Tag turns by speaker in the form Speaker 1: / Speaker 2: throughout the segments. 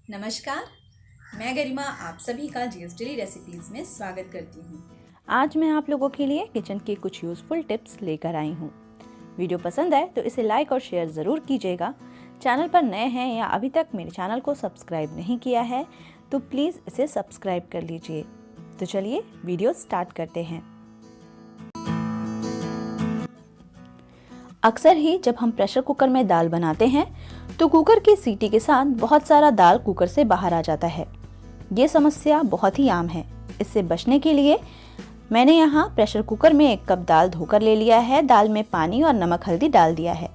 Speaker 1: नमस्कार, मैं गरिमा आप सभी का जीएस डेली रेसिपीज में स्वागत करती हूँ।
Speaker 2: आज मैं आप लोगों के लिए किचन की कुछ यूज़फुल टिप्स लेकर आई हूँ। वीडियो पसंद आए तो इसे लाइक और शेयर ज़रूर कीजिएगा। चैनल पर नए हैं या अभी तक मेरे चैनल को सब्सक्राइब नहीं किया है तो प्लीज़ इसे सब्सक्राइब कर लीजिए। तो चलिए वीडियो स्टार्ट करते हैं। अक्सर ही जब हम प्रेशर कुकर में दाल बनाते हैं तो कुकर की सीटी के साथ बहुत सारा दाल कुकर से बाहर आ जाता है। ये समस्या बहुत ही आम है। इससे बचने के लिए मैंने यहाँ प्रेशर कुकर में 1 कप दाल धोकर ले लिया है। दाल में पानी और नमक हल्दी डाल दिया है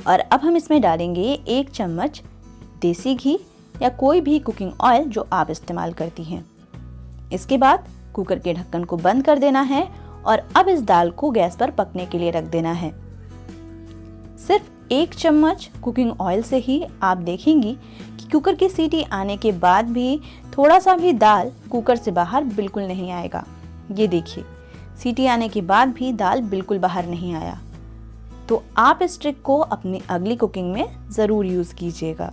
Speaker 2: और अब हम इसमें डालेंगे 1 चम्मच देसी घी या कोई भी कुकिंग ऑयल जो आप इस्तेमाल करती हैं। इसके बाद कुकर के ढक्कन को बंद कर देना है और अब इस दाल को गैस पर पकने के लिए रख देना है। सिर्फ 1 चम्मच कुकिंग ऑयल से ही आप देखेंगी कि कुकर की सीटी आने के बाद भी थोड़ा सा भी दाल कुकर से बाहर बिल्कुल नहीं आएगा। ये देखिए, सीटी आने के बाद भी दाल बिल्कुल बाहर नहीं आया। तो आप इस ट्रिक को अपनी अगली कुकिंग में ज़रूर यूज़ कीजिएगा।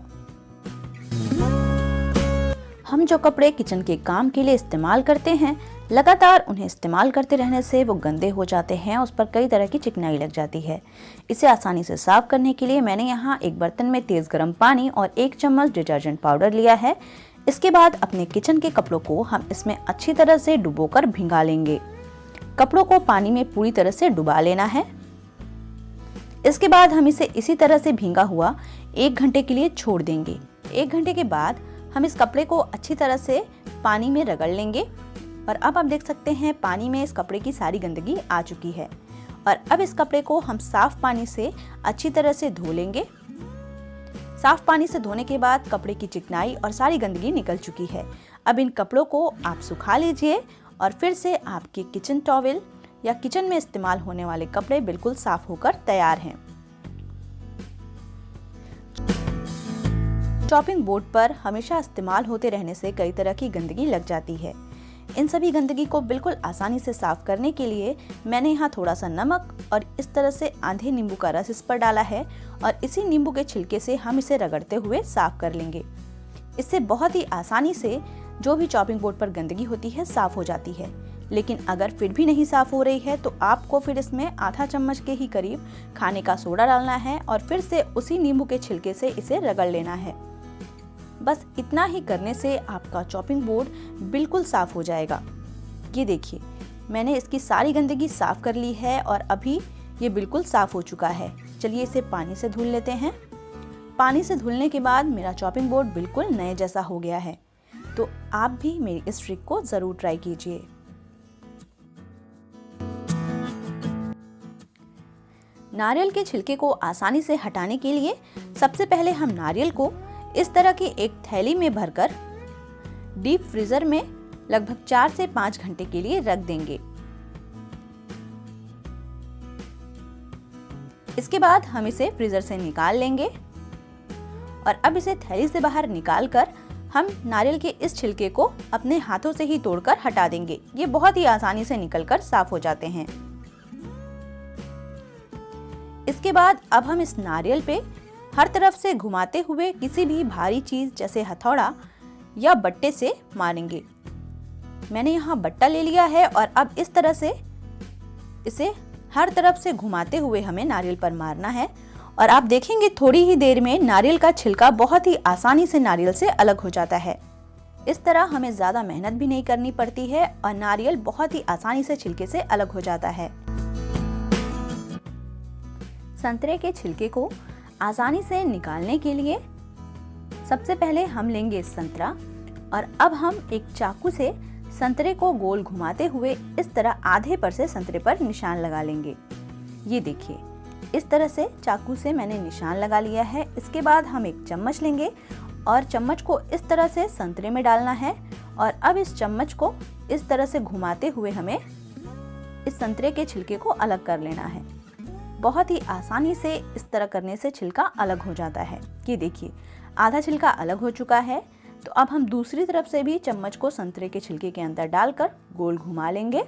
Speaker 2: हम जो कपड़े किचन के काम के लिए इस्तेमाल करते हैं, लगातार उन्हें इस्तेमाल करते रहने से वो गंदे हो जाते हैं, उस पर कई तरह की चिकनाई लग जाती है। इसे आसानी से साफ करने के लिए मैंने यहाँ एक बर्तन में तेज़ गर्म पानी और 1 चम्मच डिटर्जेंट पाउडर लिया है। इसके बाद अपने किचन के कपड़ों को हम इसमें अच्छी तरह से डुबोकर भिंगा लेंगे। कपड़ों को पानी में पूरी तरह से डुबा लेना है। इसके बाद हम इसे इसी तरह से भींगा हुआ 1 घंटे के लिए छोड़ देंगे। 1 घंटे के बाद हम इस कपड़े को अच्छी तरह से पानी में रगड़ लेंगे और अब आप देख सकते हैं पानी में इस कपड़े की सारी गंदगी आ चुकी है। और अब इस कपड़े को हम साफ पानी से अच्छी तरह से धो लेंगे। साफ पानी से धोने के बाद कपड़े की चिकनाई और सारी गंदगी निकल चुकी है। अब इन कपड़ों को आप सुखा लीजिए और फिर से आपके किचन टॉवेल या किचन में इस्तेमाल होने वाले कपड़े बिल्कुल साफ होकर तैयार हैं। चॉपिंग बोर्ड पर हमेशा इस्तेमाल होते रहने से कई तरह की गंदगी लग जाती है। इन सभी गंदगी को बिल्कुल आसानी से साफ करने के लिए मैंने यहाँ थोड़ा सा नमक और इस तरह से आधे नींबू का रस इस पर डाला है और इसी नींबू के छिलके से हम इसे रगड़ते हुए साफ कर लेंगे। इससे बहुत ही आसानी से जो भी चॉपिंग बोर्ड पर गंदगी होती है साफ हो जाती है। लेकिन अगर फिर भी नहीं साफ हो रही है तो आपको फिर इसमें आधा चम्मच के ही करीब खाने का सोडा डालना है और फिर से उसी नींबू के छिलके से इसे रगड़ लेना है। बस इतना ही करने से आपका चॉपिंग बोर्ड बिल्कुल साफ हो जाएगा। ये देखिए, मैंने इसकी सारी गंदगी साफ कर ली है और अभी ये बिल्कुल साफ हो चुका है। चलिए इसे पानी से धुल लेते हैं। पानी से धुलने के बाद मेरा चॉपिंग बोर्ड बिल्कुल नए जैसा हो गया है। तो आप भी मेरी इस ट्रिक को ज़रूर ट्राई कीजिए। नारियल के छिलके को आसानी से हटाने के लिए सबसे पहले हम नारियल को इस तरह की एक थैली में भरकर डीप फ्रीजर में लगभग 4 से 5 घंटे के लिए रख देंगे। इसके बाद हम इसे फ्रीजर से निकाल लेंगे और अब इसे थैली से बाहर निकालकर हम नारियल के इस छिलके को अपने हाथों से ही तोड़कर हटा देंगे। ये बहुत ही आसानी से निकलकर साफ हो जाते हैं। इसके बाद अब हम इस नारियल पे हर तरफ से घुमाते हुए किसी भी भारी चीज जैसे हथौड़ा या बट्टे से मारेंगे। मैंने यहाँ बट्टा ले लिया है और अब इस तरह से इसे हर तरफ से घुमाते हुए हमें नारियल पर मारना है और आप देखेंगे थोड़ी ही देर में नारियल का छिलका बहुत ही आसानी से नारियल से अलग हो जाता है। इस तरह हमें ज्यादा मेहनत भी नहीं करनी पड़ती है और नारियल बहुत ही आसानी से छिलके से अलग हो जाता है। संतरे के छिलके को आसानी से निकालने के लिए सबसे पहले हम लेंगे संतरा और अब हम एक चाकू से संतरे को गोल घुमाते हुए इस तरह आधे पर से संतरे पर निशान लगा लेंगे। ये देखिए, इस तरह से चाकू से मैंने निशान लगा लिया है। इसके बाद हम एक चम्मच लेंगे और चम्मच को इस तरह से संतरे में डालना है और अब इस चम्मच को इस तरह से घुमाते हुए हमें इस संतरे के छिलके को अलग कर लेना है। बहुत ही आसानी से इस तरह करने से छिलका अलग हो जाता है। ये देखिए, आधा छिलका अलग हो चुका है। तो अब हम दूसरी तरफ से भी चम्मच को संतरे के छिलके के अंदर डालकर गोल घुमा लेंगे।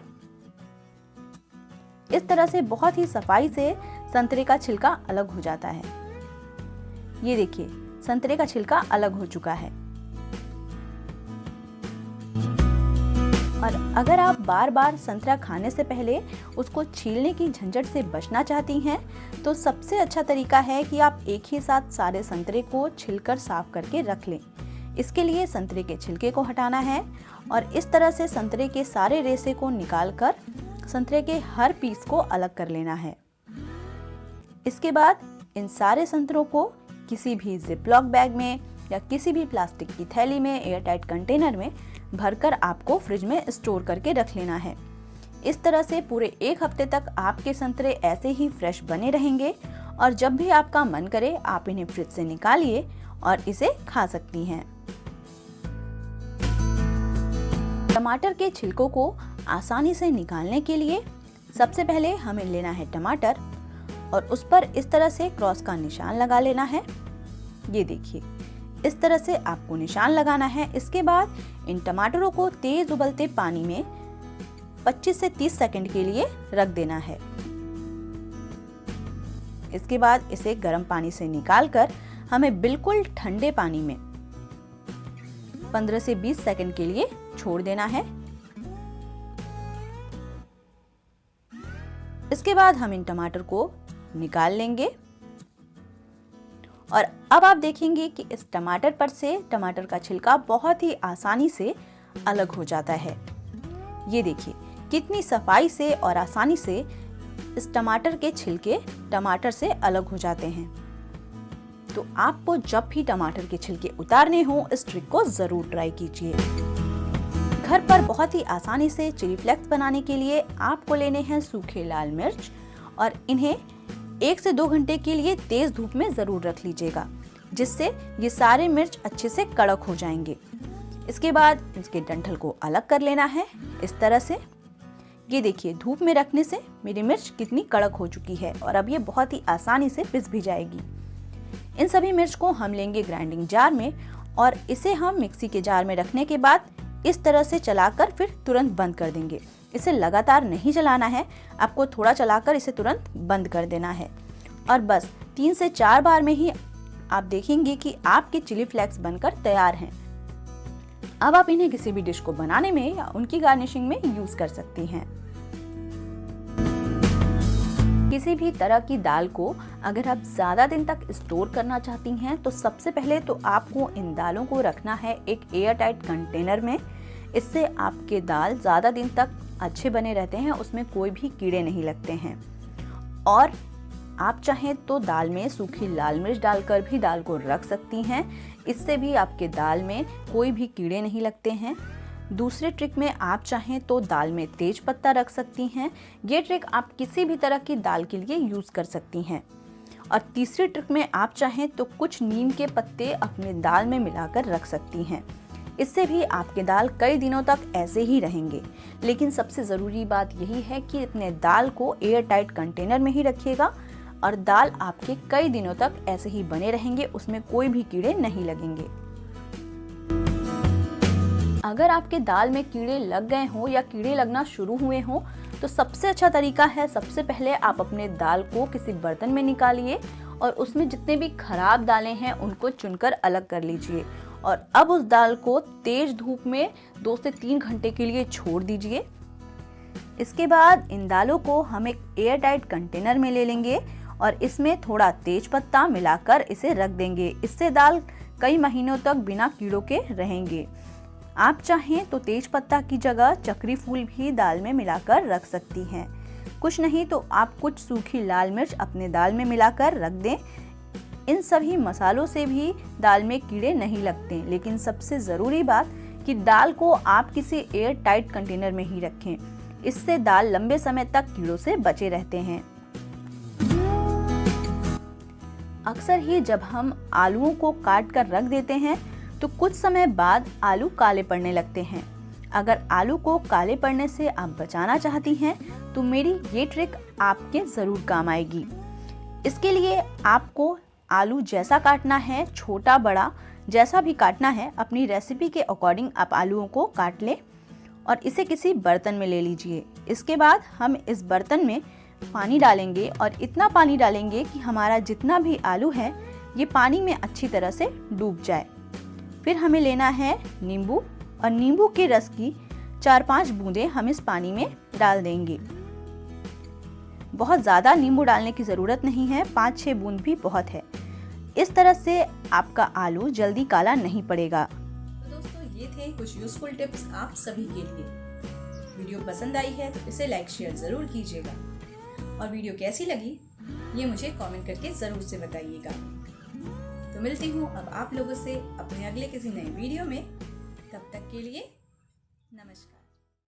Speaker 2: इस तरह से बहुत ही सफाई से संतरे का छिलका अलग हो जाता है। ये देखिए, संतरे का छिलका अलग हो चुका है। और अगर आप बार बार संतरा खाने से पहले उसको छीलने की झंझट से बचना चाहती हैं तो सबसे अच्छा तरीका है कि आप एक ही साथ सारे संतरे को छिलकर साफ करके रख लें। इसके लिए संतरे के छिलके को हटाना है और इस तरह से संतरे के सारे रेशे को निकालकर संतरे के हर पीस को अलग कर लेना है। इसके बाद इन सारे संतरों को किसी भी जिपलॉक बैग में या किसी भी प्लास्टिक की थैली में एयरटाइट कंटेनर में भरकर आपको फ्रिज में स्टोर करके रख लेना है। इस तरह से पूरे 1 हफ्ते तक आपके संतरे ऐसे ही फ्रेश बने रहेंगे और जब भी आपका मन करे आप इन्हें फ्रिज से निकालिए और इसे खा सकती हैं। टमाटर के छिलकों को आसानी से निकालने के लिए सबसे पहले हमें लेना है टमाटर और उस पर इस तरह से क्रॉस का निशान लगा लेना है। ये देखिए, इस तरह से आपको निशान लगाना है। इसके बाद इन टमाटरों को तेज उबलते पानी में 25 से 30 सेकंड के लिए रख देना है। इसके बाद इसे गर्म पानी से निकालकर हमें बिल्कुल ठंडे पानी में 15 से 20 सेकंड के लिए छोड़ देना है। इसके बाद हम इन टमाटर को निकाल लेंगे और अब आप देखेंगे कि इस टमाटर पर से टमाटर का छिलका बहुत ही आसानी से अलग हो जाता है। ये देखिए कितनी सफाई से और आसानी से इस टमाटर के छिलके टमाटर से अलग हो जाते हैं। तो आपको जब भी टमाटर के छिलके उतारने हो इस ट्रिक को जरूर ट्राई कीजिए। घर पर बहुत ही आसानी से चिली फ्लेक्स बनाने के लिए आपको लेने हैं सूखे लाल मिर्च और इन्हें 1 से 2 घंटे के लिए तेज धूप में जरूर रख लीजिएगा, जिससे ये सारे मिर्च अच्छे से कड़क हो जाएंगे। इसके बाद इसके डंठल को अलग कर लेना है इस तरह से। ये देखिए धूप में रखने से मेरी मिर्च कितनी कड़क हो चुकी है और अब ये बहुत ही आसानी से पिस भी जाएगी। इन सभी मिर्च को हम लेंगे ग्राइंडिंग जार में और इसे हम मिक्सी के जार में रखने के बाद इस तरह से चलाकर फिर तुरंत बंद कर देंगे। इसे लगातार नहीं चलाना है, आपको थोड़ा चलाकर इसे तुरंत बंद कर देना है और बस 3 से 4 बार में ही आप देखेंगे कि आपके चिली फ्लेक्स बनकर तैयार हैं। अब आप इन्हें किसी भी डिश को बनाने में या उनकी गार्निशिंग में यूज कर सकती हैं। किसी भी तरह की दाल को अगर आप ज्यादा दिन तक स्टोर करना चाहती हैं तो सबसे पहले तो आपको इन दालों को रखना है एक एयरटाइट कंटेनर में। इससे आपके दाल ज्यादा दिन तक अच्छे बने रहते हैं, उसमें कोई भी कीड़े नहीं लगते हैं। और आप चाहें तो दाल में सूखी लाल मिर्च डालकर भी दाल को रख सकती हैं, इससे भी आपके दाल में कोई भी कीड़े नहीं लगते हैं। दूसरे ट्रिक में आप चाहें तो दाल में तेज पत्ता रख सकती हैं। ये ट्रिक आप किसी भी तरह की दाल के लिए यूज कर सकती हैं। और तीसरी ट्रिक में आप चाहें तो कुछ नीम के पत्ते अपने दाल में मिलाकर रख सकती हैं। इससे भी आपके दाल कई दिनों तक ऐसे ही रहेंगे। लेकिन सबसे ज़रूरी बात यही है कि अपने दाल को एयर टाइट कंटेनर में ही रखिएगा और दाल आपके कई दिनों तक ऐसे ही बने रहेंगे, उसमें कोई भी कीड़े नहीं लगेंगे। अगर आपके दाल में कीड़े लग गए हों या कीड़े लगना शुरू हुए हों तो सबसे अच्छा तरीका है, सबसे पहले आप अपने दाल को किसी बर्तन में निकालिए और उसमें जितने भी खराब दालें हैं उनको चुनकर अलग कर लीजिए और अब उस दाल को तेज धूप में 2 से 3 घंटे के लिए छोड़ दीजिए। इसके बाद इन दालों को हम एक एयर टाइट कंटेनर में ले लेंगे और इसमें थोड़ा तेज पत्ता मिलाकर इसे रख देंगे। इससे दाल कई महीनों तक बिना कीड़ों के रहेंगे। आप चाहें तो तेज पत्ता की जगह चक्री फूल भी दाल में मिलाकर रख सकती हैं। कुछ नहीं तो आप कुछ सूखी लाल मिर्च अपने दाल में मिलाकर रख दें। इन सभी मसालों से भी दाल में कीड़े नहीं लगते। लेकिन सबसे ज़रूरी बात कि दाल को आप किसी एयर टाइट कंटेनर में ही रखें, इससे दाल लंबे समय तक कीड़ों से बचे रहते हैं। अक्सर ही जब हम आलूओं को काट कर रख देते हैं तो कुछ समय बाद आलू काले पड़ने लगते हैं। अगर आलू को काले पड़ने से आप बचाना चाहती हैं तो मेरी ये ट्रिक आपके ज़रूर काम आएगी। इसके लिए आपको आलू जैसा काटना है, छोटा बड़ा जैसा भी काटना है, अपनी रेसिपी के अकॉर्डिंग आप आलूओं को काट लें और इसे किसी बर्तन में ले लीजिए। इसके बाद हम इस बर्तन में पानी डालेंगे और इतना पानी डालेंगे कि हमारा जितना भी आलू है ये पानी में अच्छी तरह से डूब जाए। फिर हमें लेना है नींबू और नींबू के रस की 4-5 बूंदे हम इस पानी में डाल देंगे। बहुत ज़्यादा नींबू डालने की ज़रूरत नहीं है, 5-6 बूंद भी बहुत है। इस तरह से आपका आलू जल्दी काला नहीं पड़ेगा।
Speaker 1: तो दोस्तों, ये थे कुछ यूजफुल टिप्स आप सभी के लिए। वीडियो पसंद आई है तो इसे लाइक शेयर ज़रूर कीजिएगा, और वीडियो कैसी लगी ये मुझे कमेंट करके ज़रूर से बताइएगा। तो मिलती हूँ अब आप लोगों से अपने अगले किसी नए वीडियो में। तब तक के लिए नमस्कार।